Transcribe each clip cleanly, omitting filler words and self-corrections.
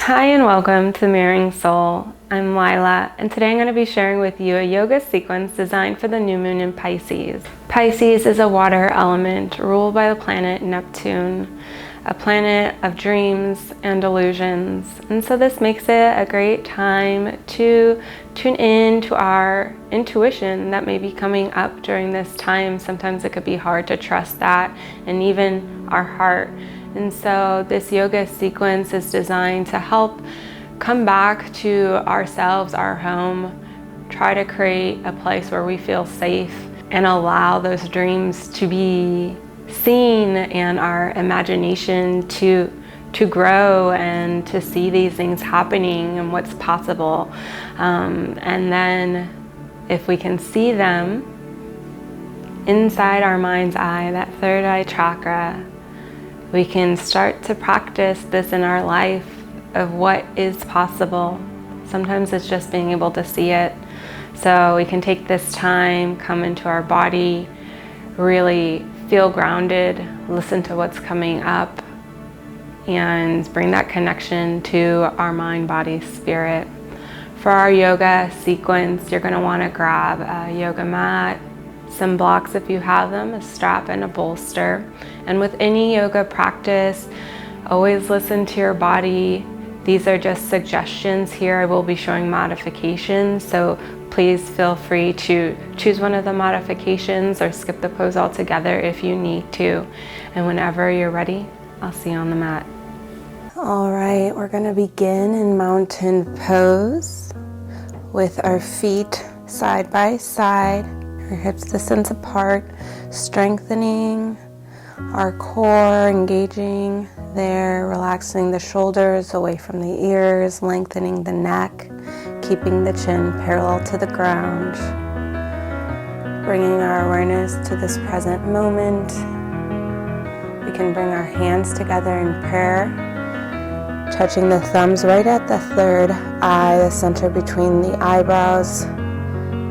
Hi and welcome to Mirroring Soul. I'm Lila, and today I'm going to be sharing with you a yoga sequence designed for the new moon in Pisces. Pisces is a water element ruled by the planet Neptune, a planet of dreams and illusions. And so this makes it a great time to tune in to our intuition that may be coming up during this time. Sometimes it could be hard to trust that, and even our heart. And so this yoga sequence is designed to help come back to ourselves, our home, try to create a place where we feel safe and allow those dreams to be seen and our imagination to grow and to see these things happening and what's possible. And then if we can see them inside our mind's eye, that third eye chakra, we can start to practice this in our life of what is possible. Sometimes it's just being able to see it. So we can take this time, come into our body, really feel grounded, listen to what's coming up, and bring that connection to our mind, body, spirit. For our yoga sequence, you're going to want to grab a yoga mat, some blocks if you have them, a strap and a bolster. And with any yoga practice, always listen to your body. These are just suggestions here. I will be showing modifications, so please feel free to choose one of the modifications or skip the pose altogether if you need to. And whenever you're ready, I'll see you on the mat. All right, we're gonna begin in mountain pose with our feet side by side, our hips distance apart, strengthening our core, engaging there, relaxing the shoulders away from the ears, lengthening the neck, keeping the chin parallel to the ground, bringing our awareness to this present moment. We can bring our hands together in prayer, touching the thumbs right at the third eye, the center between the eyebrows,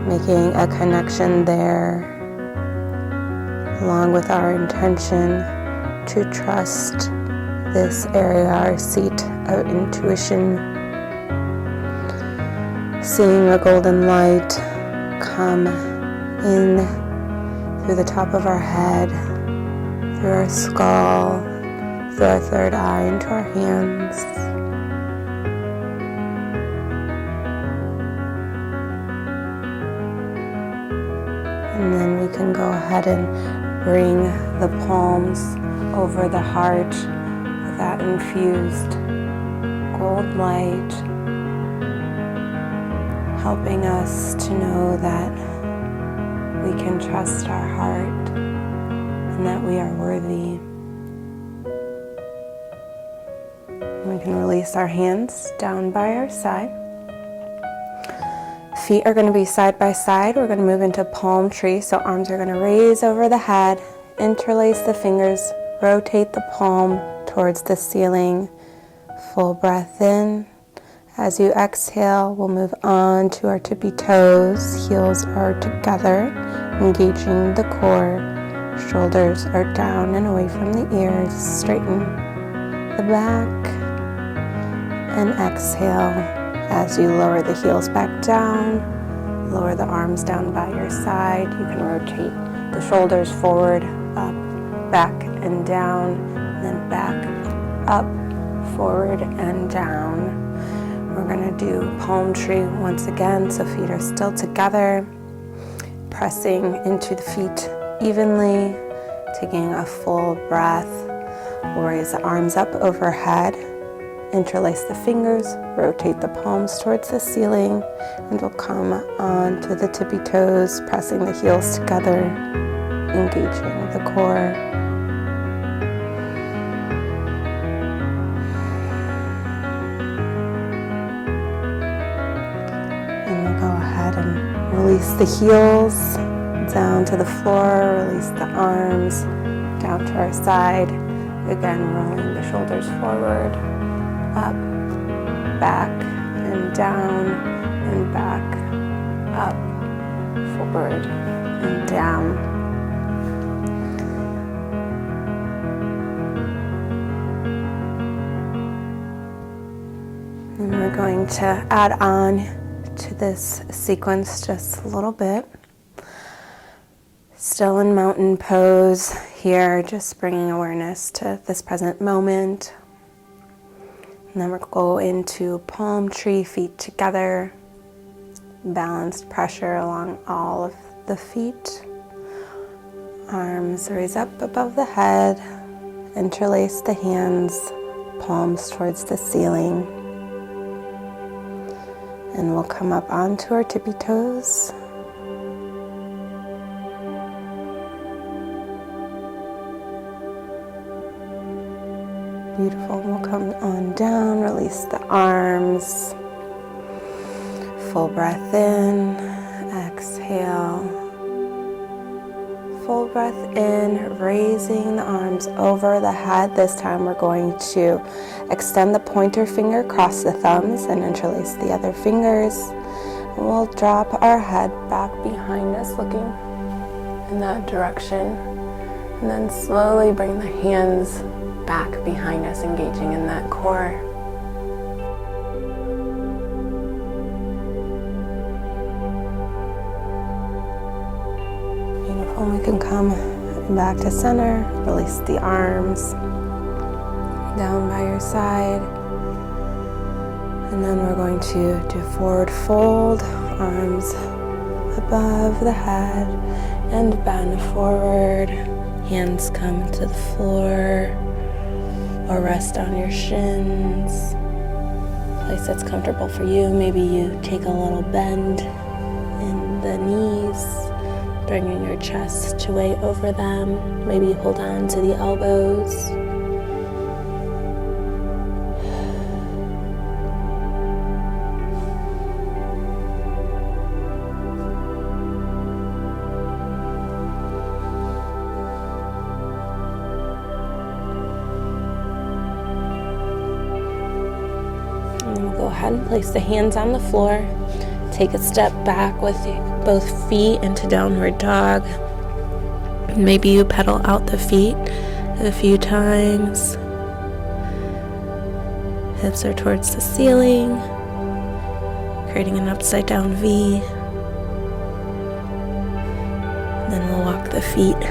making a connection there, along with our intention to trust this area, our seat of intuition, seeing a golden light come in through the top of our head, through our skull, through our third eye, into our hands. And then we can go ahead and bring the palms over the heart with that infused gold light, helping us to know that we can trust our heart and that we are worthy. We can release our hands down by our side. Feet are going to be side by side. We're going to move into palm tree. So arms are going to raise over the head, interlace the fingers, rotate the palm towards the ceiling. Full breath in. As you exhale, we'll move on to our tippy toes. Heels are together, engaging the core. Shoulders are down and away from the ears. Straighten the back. And exhale. As you lower the heels back down, lower the arms down by your side. You can rotate the shoulders forward, up, back, and down, and then back, up, forward, and down. We're going to do palm tree once again, so feet are still together, pressing into the feet evenly, taking a full breath. We'll raise the arms up overhead. Interlace the fingers, rotate the palms towards the ceiling, and we'll come on to the tippy toes, pressing the heels together, engaging the core. And we'll go ahead and release the heels down to the floor, release the arms down to our side. Again, rolling the shoulders forward. Up, back, and down, and back, up, forward, and down. And we're going to add on to this sequence just a little bit. Still in mountain pose here, just bringing awareness to this present moment. And then we'll go into palm tree, feet together, balanced pressure along all of the feet. Arms raise up above the head, interlace the hands, palms towards the ceiling. And we'll come up onto our tippy toes. Beautiful. We'll come on down, release the arms. Full breath in, exhale. Full breath in, raising the arms over the head. This time we're going to extend the pointer finger across the thumbs and interlace the other fingers. And we'll drop our head back behind us, looking in that direction. And then slowly bring the hands back behind us, engaging in that core. Beautiful. We can come back to center, release the arms down by your side. And then we're going to do forward fold, arms above the head and bend forward. Hands come to the floor or rest on your shins. Place that's comfortable for you. Maybe you take a little bend in the knees, bringing your chest to weigh over them. Maybe you hold on to the elbows. Go ahead and place the hands on the floor. Take a step back with both feet into downward dog. Maybe you pedal out the feet a few times. Hips are towards the ceiling, creating an upside down V. And then we'll walk the feet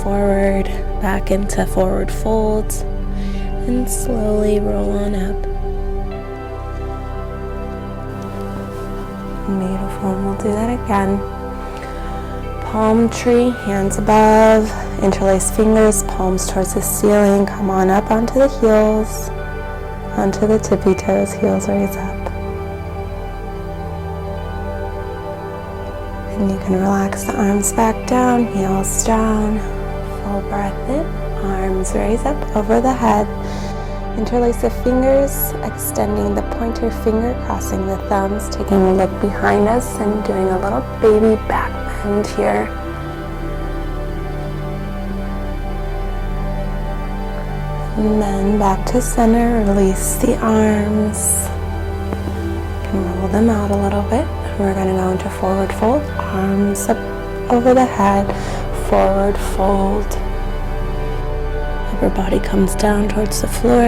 forward, back into forward folds, and slowly roll on up. Beautiful, and we'll do that again. Palm tree, hands above, interlace fingers, palms towards the ceiling. Come on up onto the heels, onto the tippy toes, heels raise up. And you can relax the arms back down, heels down. Full breath in, arms raise up over the head. Interlace the fingers, extending the pointer finger, crossing the thumbs, taking a look behind us and doing a little baby back bend here. And then back to center, release the arms. You can roll them out a little bit. And we're going to go into forward fold, arms up over the head, forward fold. Upper body comes down towards the floor.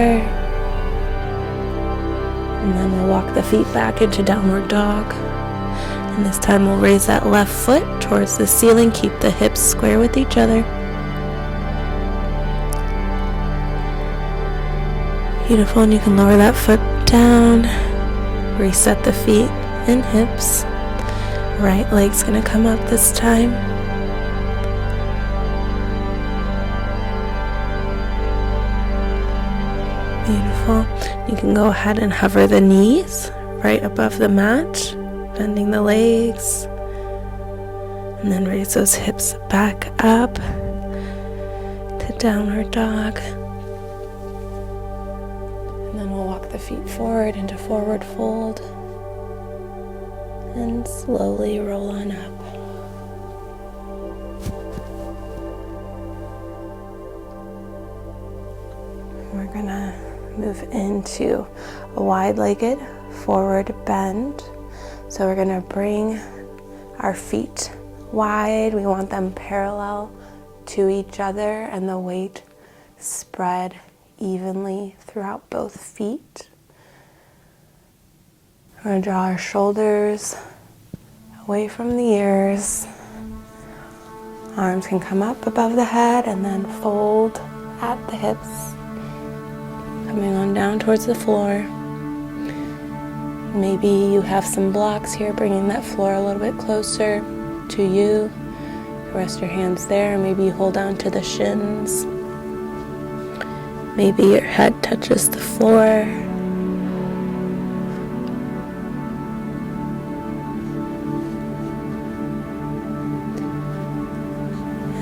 And then we'll walk the feet back into downward dog. And this time we'll raise that left foot towards the ceiling. Keep the hips square with each other. Beautiful, and you can lower that foot down. Reset the feet and hips. Right leg's gonna come up this time. Beautiful. You can go ahead and hover the knees right above the mat, bending the legs, and then raise those hips back up to downward dog. And then we'll walk the feet forward into forward fold and slowly roll on up. We're gonna move into a wide-legged forward bend. So we're gonna bring our feet wide. We want them parallel to each other and the weight spread evenly throughout both feet. We're going to draw our shoulders away from the ears. Arms can come up above the head and then fold at the hips, coming on down towards the floor. Maybe you have some blocks here, bringing that floor a little bit closer to you. Rest your hands there. Maybe you hold on to the shins. Maybe your head touches the floor.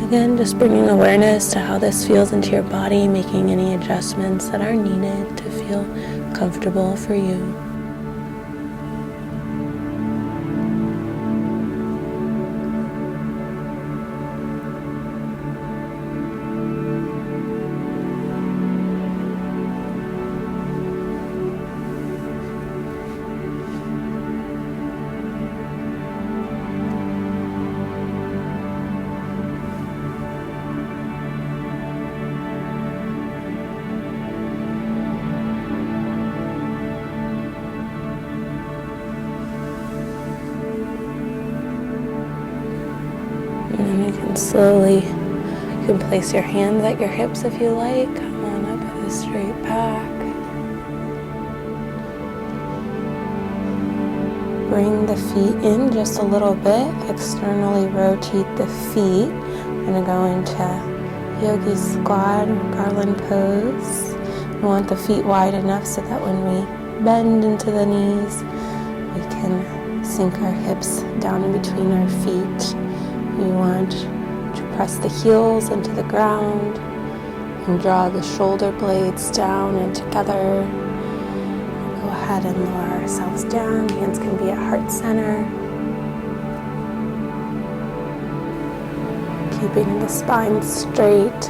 Again, just bringing awareness to how this feels into your body, making any adjustments that are needed to feel comfortable for you. And you can slowly, you can place your hands at your hips if you like. Come on up with a straight back. Bring the feet in just a little bit. Externally rotate the feet. We're going to go into yogi squat or garland pose. We want the feet wide enough so that when we bend into the knees, we can sink our hips down in between our feet. We want to press the heels into the ground and draw the shoulder blades down and together. Go ahead and lower ourselves down. Hands can be at heart center. Keeping the spine straight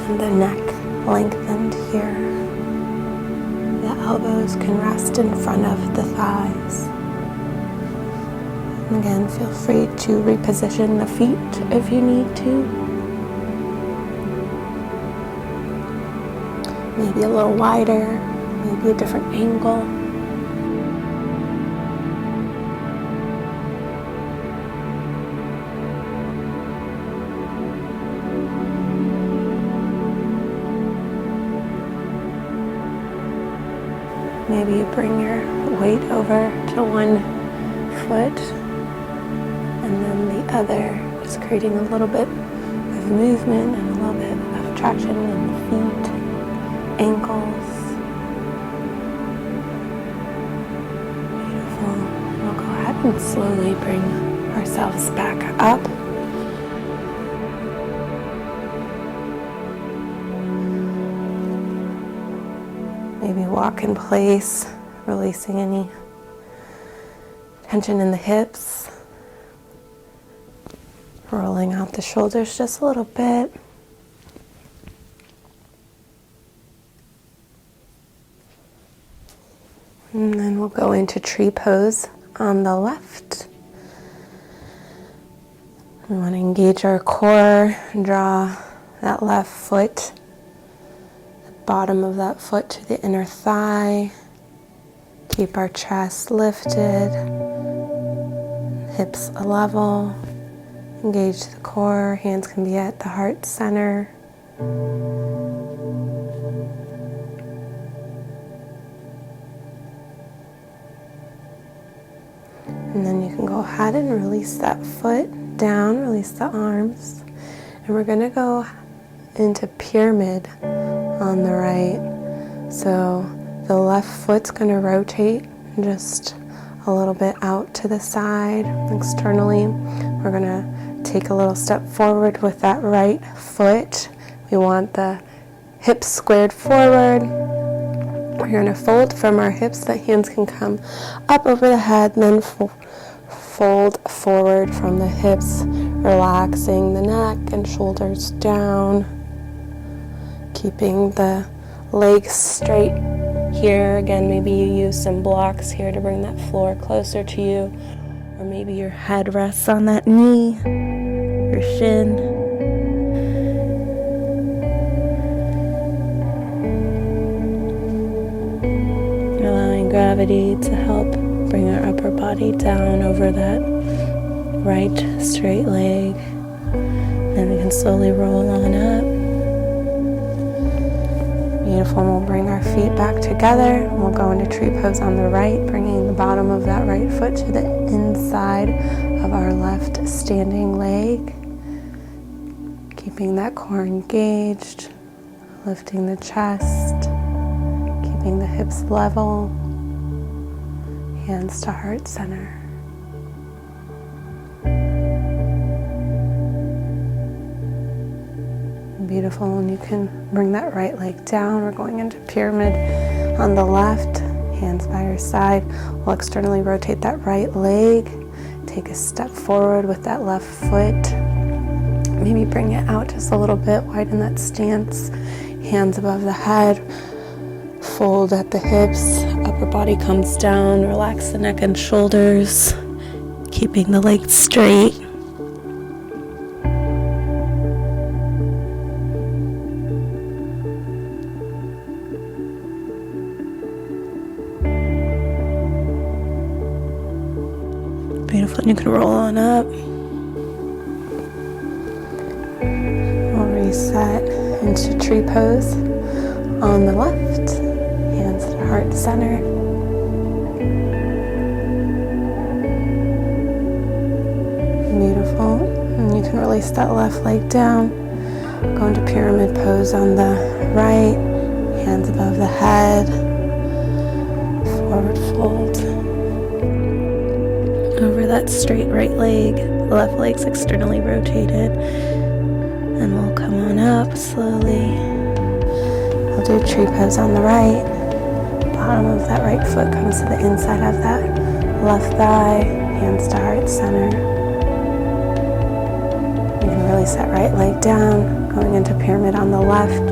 and the neck lengthened here. The elbows can rest in front of the thighs. And again, feel free to reposition the feet if you need to. Maybe a little wider, maybe a different angle. Maybe you bring your weight over to one foot and then the other, just creating a little bit of movement and a little bit of traction in the feet, ankles. Beautiful. We'll go ahead and slowly bring ourselves back up. Maybe walk in place, releasing any tension in the hips. Rolling out the shoulders just a little bit. And then we'll go into tree pose on the left. We want to engage our core, draw that left foot, the bottom of that foot to the inner thigh. Keep our chest lifted, hips level. Engage the core, hands can be at the heart center. And then you can go ahead and release that foot down, release the arms. And we're going to go into pyramid on the right. So the left foot's going to rotate just a little bit out to the side externally. We're going to take a little step forward with that right foot. We want the hips squared forward. We're going to fold from our hips. The hands can come up over the head, then fold forward from the hips, relaxing the neck and shoulders down. Keeping the legs straight here. Again, maybe you use some blocks here to bring that floor closer to you. Or maybe your head rests on that knee, your shin. Allowing gravity to help bring our upper body down over that right straight leg. Then we can slowly roll on up. Beautiful. And we'll bring our feet back together. And we'll go into tree pose on the right, bringing the bottom of that right foot to the inside of our left standing leg. Keeping that core engaged, lifting the chest, keeping the hips level, hands to heart center. Beautiful, and you can bring that right leg down. We're going into pyramid on the left, hands by your side. We'll externally rotate that right leg. Take a step forward with that left foot. Maybe bring it out just a little bit, widen that stance. Hands above the head, fold at the hips, upper body comes down, relax the neck and shoulders, keeping the legs straight. Beautiful, and you can roll on up. We'll reset into tree pose on the left, hands to heart center. Beautiful, and you can release that left leg down. Go into pyramid pose on the right, hands above the head, forward fold. Over that straight right leg, the left leg's externally rotated, and we'll come on up slowly. We'll do tree pose on the right. Bottom of that right foot comes to the inside of that left thigh, hands to heart center. You can release that right leg down, going into pyramid on the left.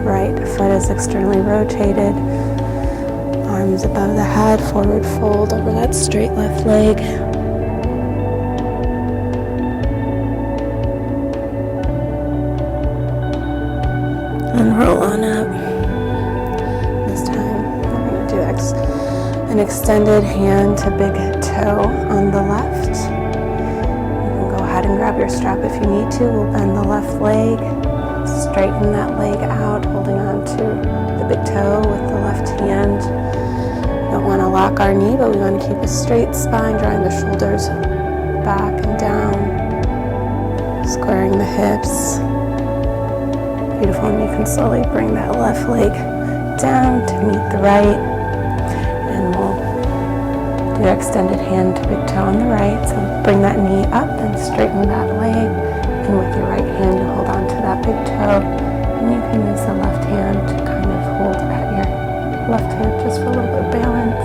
Right foot is externally rotated. Arms above the head, forward fold over that straight left leg. And roll on up. This time we're going to do an extended hand to big toe on the left. You can go ahead and grab your strap if you need to. We'll bend the left leg, straighten that leg out, holding on to the big toe with the left hand. Don't want to lock our knee, but we want to keep a straight spine, drawing the shoulders back and down, squaring the hips. Beautiful, and you can slowly bring that left leg down to meet the right, and we'll do extended hand to big toe on the right. So bring that knee up and straighten that leg, and with your right hand you hold on to that big toe, and you can use the left hand to kind of hold at your left hand just for a little bit of balance.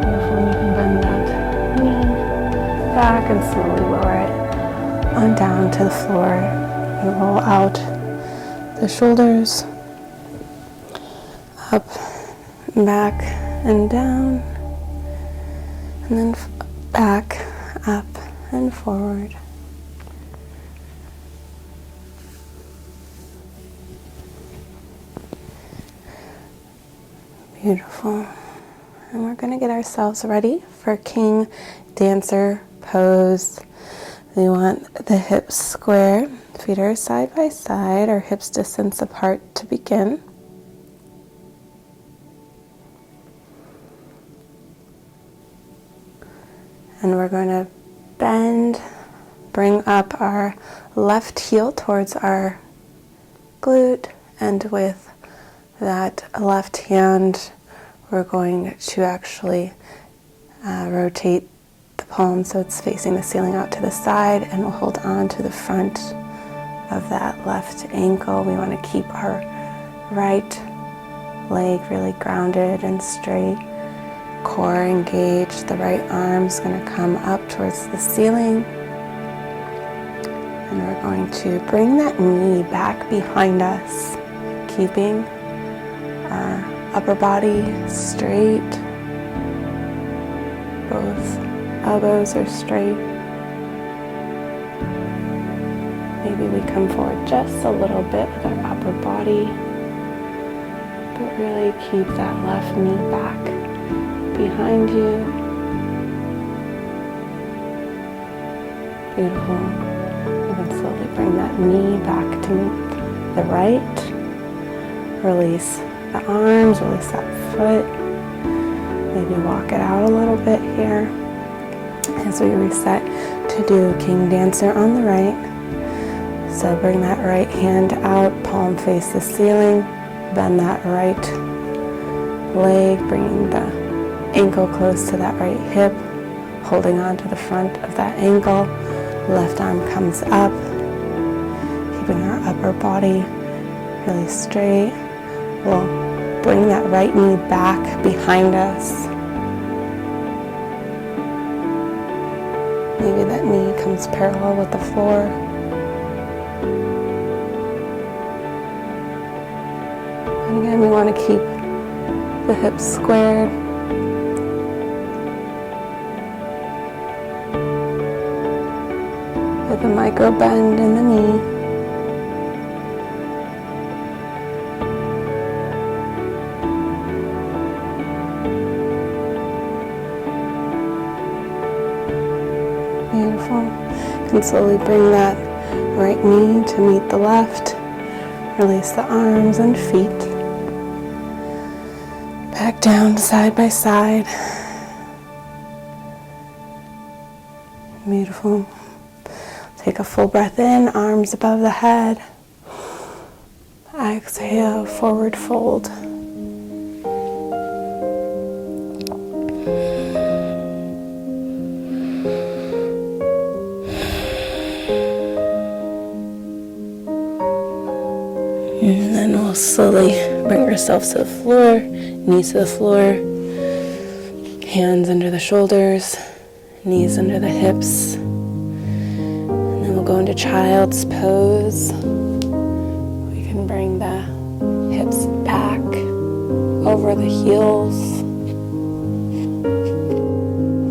Beautiful, and you can bend that knee back and slowly lower it on down to the floor. You roll out the shoulders, up, back, and down, and then back, up, and forward. Beautiful. And we're going to get ourselves ready for King Dancer pose. We want the hips square, feet are side by side, our hips distance apart to begin. And we're going to bend, bring up our left heel towards our glute, and with that left hand we're going to actually rotate the palm so it's facing the ceiling out to the side, and we'll hold on to the front of that left ankle. We want to keep our right leg really grounded and straight, core engaged. The right arm's going to come up towards the ceiling, and we're going to bring that knee back behind us, keeping our upper body straight. Both elbows are straight. Maybe Maybe we come forward just a little bit with our upper body, but really keep that left knee back behind you. Beautiful. You can slowly bring that knee back to meet the right. Release the arms, release that foot. Maybe walk it out a little bit here as we reset to do King Dancer on the right. So bring that right hand out, palm face the ceiling, bend that right leg, bringing the ankle close to that right hip, holding on to the front of that ankle. Left arm comes up, keeping our upper body really straight. We'll bring that right knee back behind us. Maybe that knee comes parallel with the floor. And again, we want to keep the hips squared. With a micro bend in the knee. Beautiful. And slowly bring that right knee to meet the left. Release the arms and feet. Back down side by side. Beautiful. Take a full breath in, arms above the head. Exhale, forward fold. And then we'll slowly bring ourselves to the floor, knees to the floor, hands under the shoulders, knees under the hips. And then we'll go into child's pose. We can bring the hips back over the heels,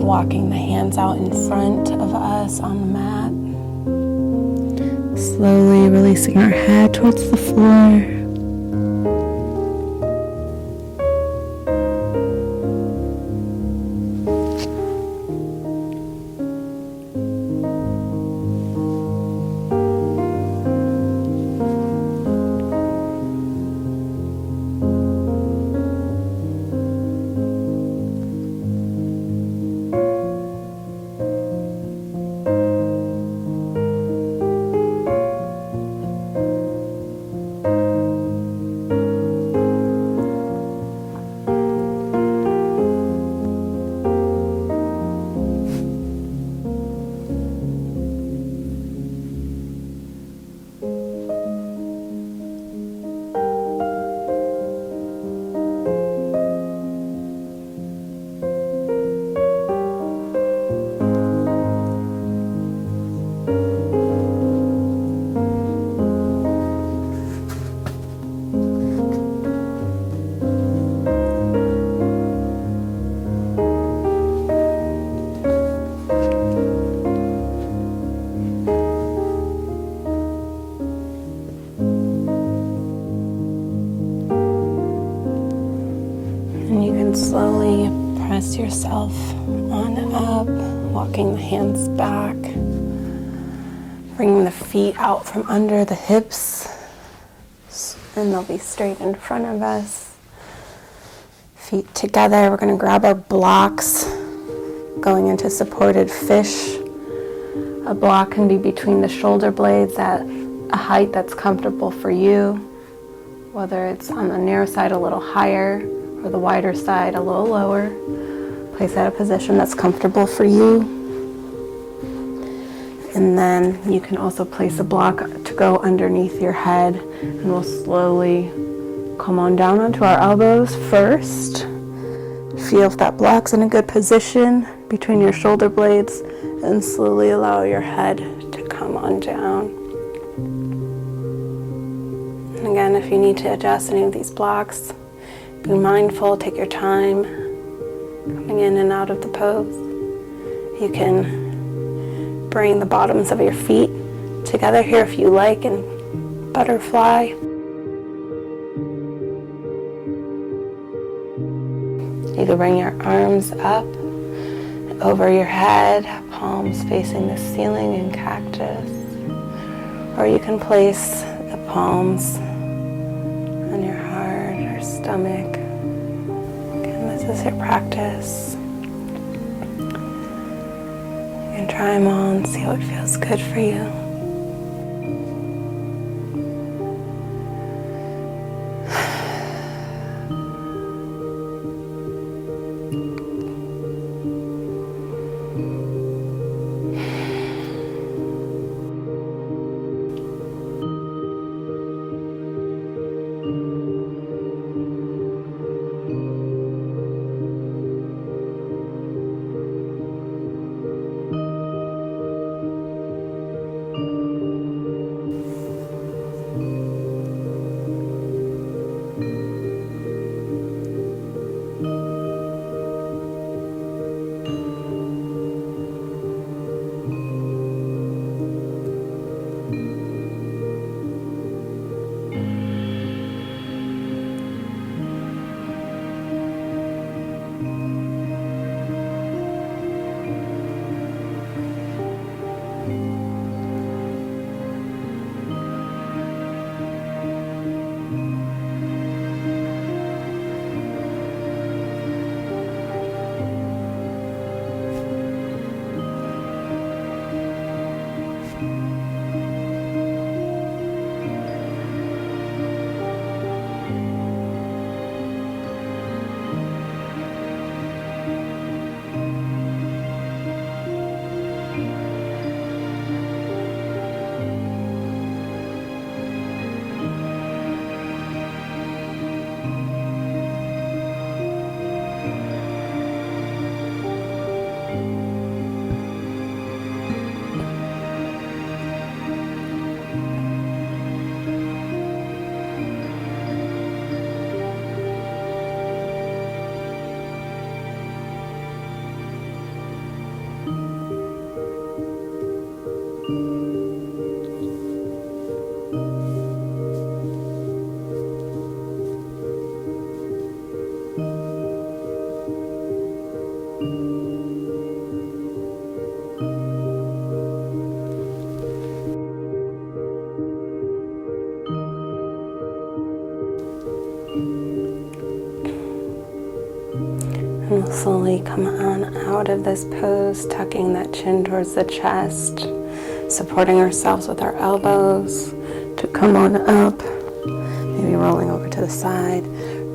walking the hands out in front of us on the mat. Slowly releasing our head towards the floor. Slowly press yourself on up, walking the hands back, bringing the feet out from under the hips, and they'll be straight in front of us. Feet together, we're going to grab our blocks, going into supported fish. A block can be between the shoulder blades at a height that's comfortable for you, whether it's on the narrow side a little higher, or the wider side a little lower. Place at a position that's comfortable for you. And then you can also place a block to go underneath your head, and we'll slowly come on down onto our elbows first. Feel if that block's in a good position between your shoulder blades, and slowly allow your head to come on down. And again, if you need to adjust any of these blocks, be mindful, take your time, coming in and out of the pose. You can bring the bottoms of your feet together here if you like and butterfly. You can bring your arms up over your head, palms facing the ceiling in cactus. Or you can place the palms on your heart or stomach. Again, this is your practice. You can try them on, see what feels good for you. And we'll slowly come on out of this pose, tucking that chin towards the chest, supporting ourselves with our elbows to come on up, maybe rolling over to the side,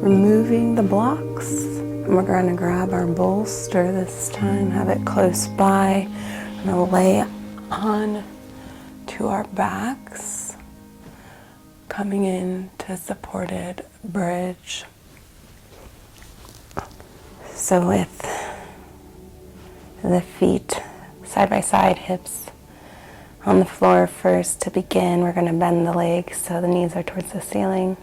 removing the blocks. And we're going to grab our bolster this time, have it close by. I'm going to lay on to our backs, coming into supported bridge. So with the feet side by side, hips on the floor first to begin, we're going to bend the legs so the knees are towards the ceiling.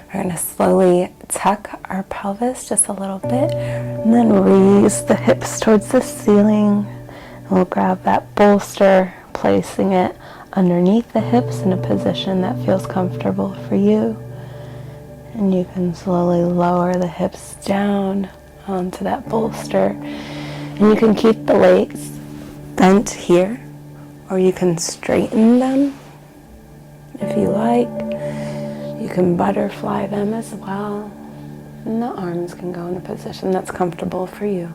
We're going to slowly tuck our pelvis just a little bit and then raise the hips towards the ceiling. And we'll grab that bolster, placing it underneath the hips in a position that feels comfortable for you. And you can slowly lower the hips down onto that bolster. And you can keep the legs bent here, or you can straighten them if you like. You can butterfly them as well. And the arms can go in a position that's comfortable for you.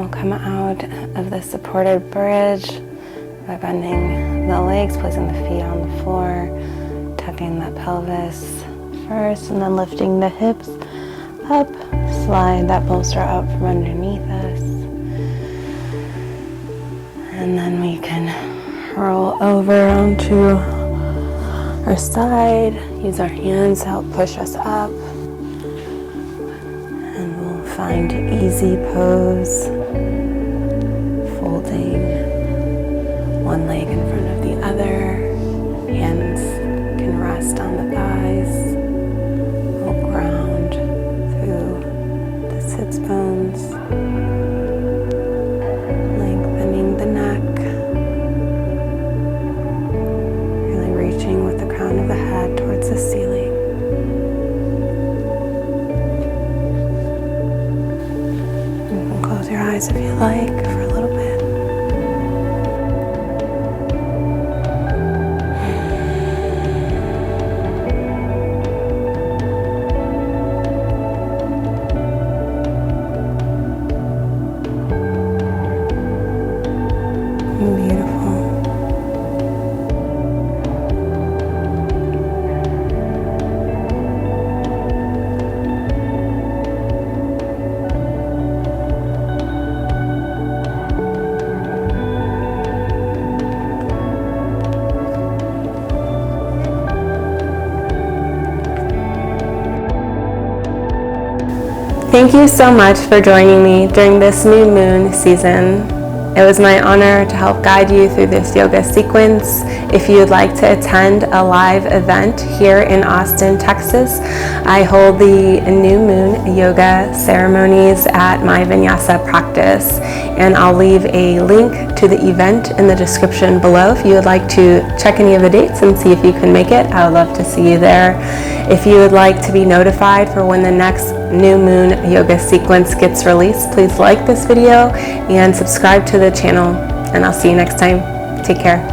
we'll come out of the supported bridge by bending the legs, placing the feet on the floor, tucking the pelvis first, and then lifting the hips up. Slide that bolster out from underneath us. And then we can roll over onto our side. Use our hands to help push us up. And we'll find easy pose, folding one leg in front of the other. Hands can rest on the thighs. We'll ground through the sits bones, lengthening the neck, really reaching with the crown of the head towards the ceiling. You can close your eyes if you like for a little bit. Thank you so much for joining me during this new moon season. It was my honor to help guide you through this yoga sequence. If you'd like to attend a live event here in Austin, Texas, I hold the new moon yoga ceremonies at my vinyasa practice, and I'll leave a link to the event in the description below if you would like to check any of the dates and see if you can make it. I would love to see you there. If you would like to be notified for when the next new moon yoga sequence gets released, please like this video and subscribe to the channel, and I'll see you next time. Take care.